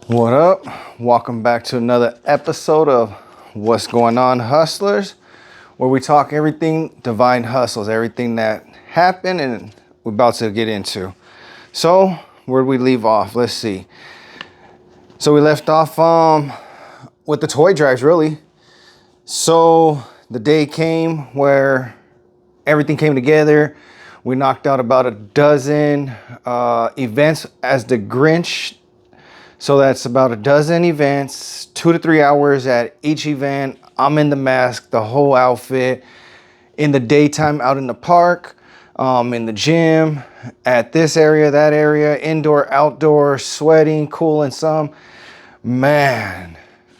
What up? Welcome back to another episode of What's Going On, Hustlers, where we talk everything divine hustles, everything that happened and we're about to get into. So, where'd we leave off? Let's see. So we left off with the toy drives, really. So the day came where everything came together. We knocked out about a dozen events as the Grinch. So that's about a dozen events, 2 to 3 hours at each event. I'm in the mask, the whole outfit, in the daytime out in the park, in the gym, at this area, that area, indoor, outdoor, sweating, cooling some. Man,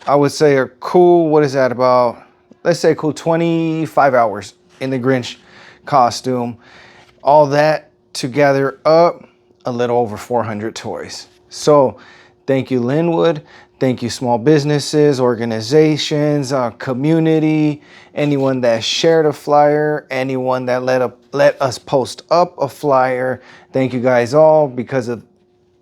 I would say a cool, what is that, about, let's say a cool 25 hours in the Grinch costume. All that to gather up a little over 400 toys. So thank you, Linwood. Thank you, small businesses, organizations, community, anyone that shared a flyer, anyone that let us post up a flyer. Thank you guys all, because of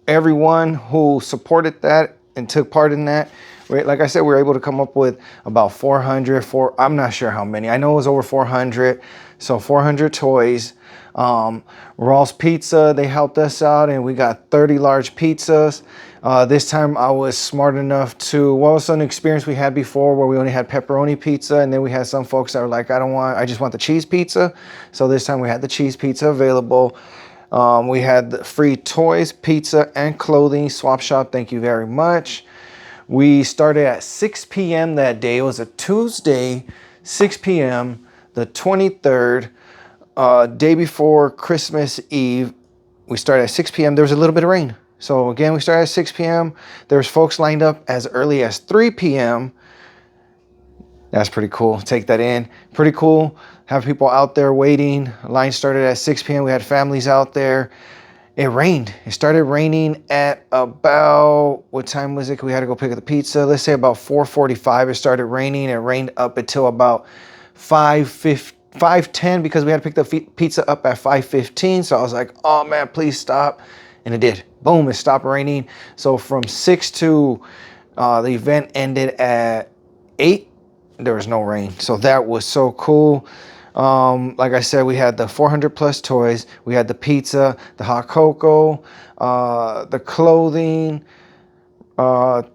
everyone who supported that and took part in that. Like I said, we were able to come up with about 400, I'm not sure how many. I know it was over 400. So 400 toys. Raw's Pizza, they helped us out and we got 30 large pizzas. This time I was smart enough to, what was an experience we had before where we only had pepperoni pizza, and then we had some folks that were like, I just want the cheese pizza. So this time we had the cheese pizza available. We had the free toys, pizza, and clothing swap shop. Thank you very much. We started at 6 p.m. that day. It was a Tuesday, 6 p.m., the 23rd, day before Christmas Eve. We started at 6 p.m. There was a little bit of rain. So again, we started at 6 p.m. There's folks lined up as early as 3 p.m. That's pretty cool. Take that in. Pretty cool. Have people out there waiting. Line started at 6 p.m. We had families out there. It rained. It started raining at about, what time was it? We had to go pick up the pizza. Let's say about 4:45 it started raining. It rained up until about 5:10 because we had to pick the pizza up at 5:15. So I was like, oh man, please stop. And it did. Boom, it stopped raining. So from 6 to the event ended at 8, there was no rain. So that was so cool. Like I said, we had the 400 plus toys. We had the pizza, the hot cocoa, the clothing, and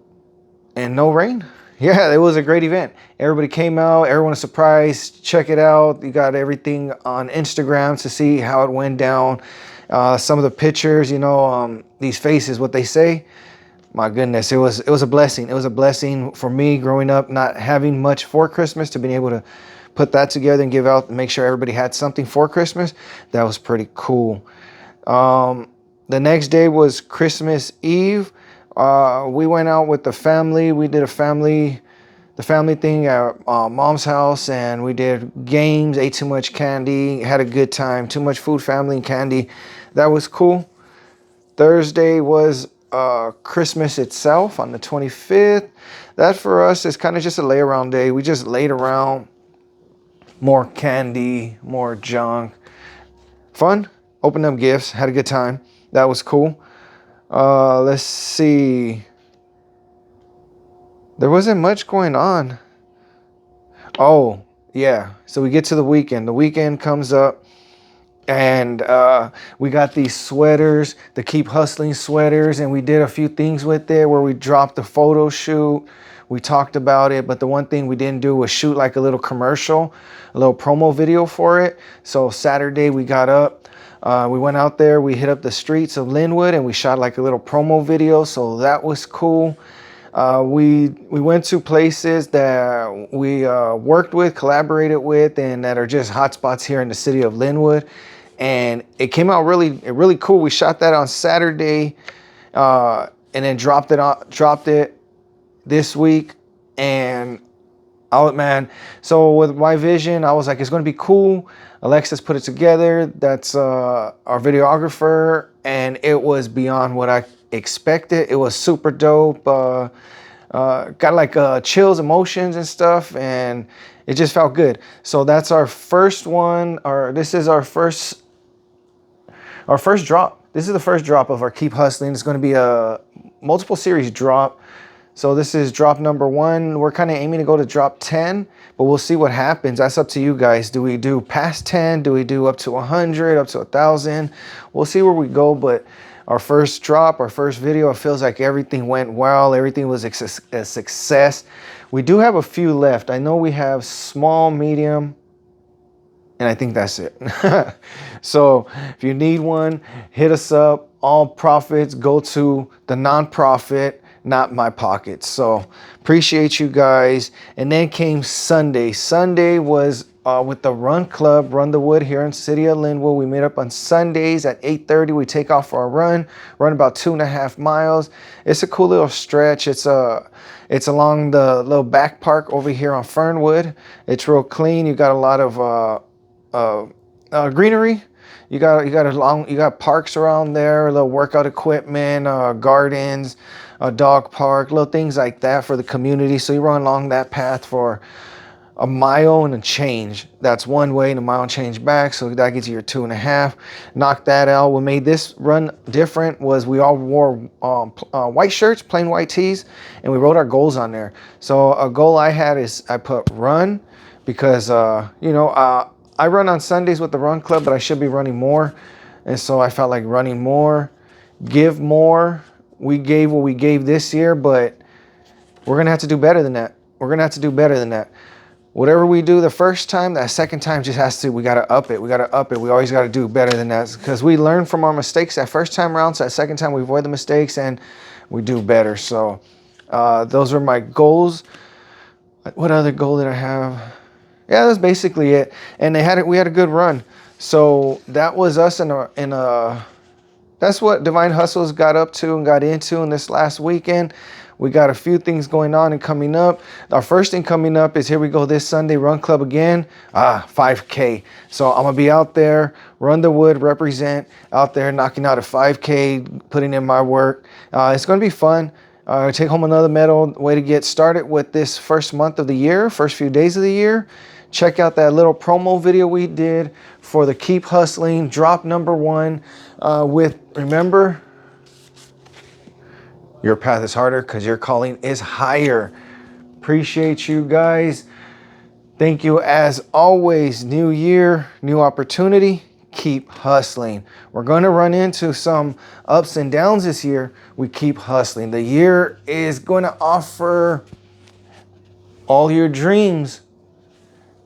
no rain. Yeah, it was a great event. Everybody came out. Everyone was surprised. Check it out. You got everything on Instagram to see how it went down. Some of the pictures, these faces, what they say. My goodness, it was a blessing. It was a blessing for me growing up, not having much for Christmas, to being able to put that together and give out and make sure everybody had something for Christmas. That was pretty cool. The next day was Christmas Eve. We went out with the family. We did the family thing at mom's house, and we did games, ate too much candy, had a good time. Too much food, family, and candy. That was cool. Thursday was Christmas itself on the 25th. That for us is kind of just a lay around day. We just laid around. More candy, more junk. Fun. Opened up gifts. Had a good time. That was cool. Let's see. There wasn't much going on. Oh, yeah. So we get to the weekend. The weekend comes up. And we got these sweaters, the Keep Hustling sweaters, and we did a few things with it where we dropped a photo shoot. We talked about it, but the one thing we didn't do was shoot like a little commercial, a little promo video for it. So Saturday we got up, we went out there, we hit up the streets of Linwood, and we shot like a little promo video. So that was cool. We went to places that we worked with, collaborated with, and that are just hotspots here in the city of Linwood. And it came out really cool. We shot that on Saturday, and then dropped it this week. And man, so with my vision, I was like, it's going to be cool. Alexis put it together. That's our videographer, and it was beyond what I expected. It was super dope. Got like chills, emotions and stuff, and it just felt good. So that's our first one, or this is our first drop. This is the first drop of our Keep Hustling. It's going to be a multiple series drop. So this is drop number 1. We're kind of aiming to go to drop 10, but we'll see what happens. That's up to you guys. Do we do past 10? Do we do up to 100, up to 1,000? We'll see where we go, but our first drop, our first video, it feels like everything went well. Everything was a success. We do have a few left. I know we have small, medium, and I think that's it. So if you need one, hit us up. All profits go to the nonprofit, not my pockets. So appreciate you guys. And then came Sunday. Sunday was with the Run Club, Run the Wood here in City of Linwood. We meet up on Sundays at 8:30. We take off for a run about 2.5 miles. It's a cool little stretch. It's along the little back park over here on Fernwood. It's real clean. You got a lot of greenery. You got parks around there, a little workout equipment, gardens, a dog park, little things like that for the community. So you run along that path for a mile and a change. That's one way, and a mile and change back. So that gets you your 2.5. Knock that out. What made this run different was we all wore white shirts, plain white tees, and we wrote our goals on there. So a goal I had is I put run because, I run on Sundays with the Run Club, but I should be running more. And so I felt like running more, give more. We gave what we gave this year, but we're going to have to do better than that. We're going to have to do better than that. Whatever we do the first time, that second time just has to, we got to up it. We got to up it. We always got to do better than that because we learn from our mistakes that first time around. So that second time we avoid the mistakes and we do better. So those are my goals. What other goal did I have? Yeah, that's basically it. And we had a good run. So that was us in a that's what Divine Hustles got up to and got into in this last weekend. We got a few things going on and coming up. Our first thing coming up is here we go this Sunday, Run Club again, 5K. So I'm gonna be out there, Run the Wood, represent out there, knocking out a 5K, putting in my work. It's gonna be fun. Take home another medal. Way to get started with this first month of the year, first few days of the year. Check out that little promo video we did for the Keep Hustling drop number 1 remember, your path is harder because your calling is higher. Appreciate you guys. Thank you as always. New year, new opportunity. Keep hustling. We're going to run into some ups and downs this year. We keep hustling. The year is going to offer all your dreams.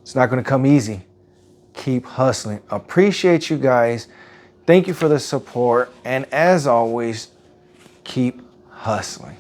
It's not going to come easy. Keep hustling. Appreciate you guys. Thank you for the support. And as always, keep hustling.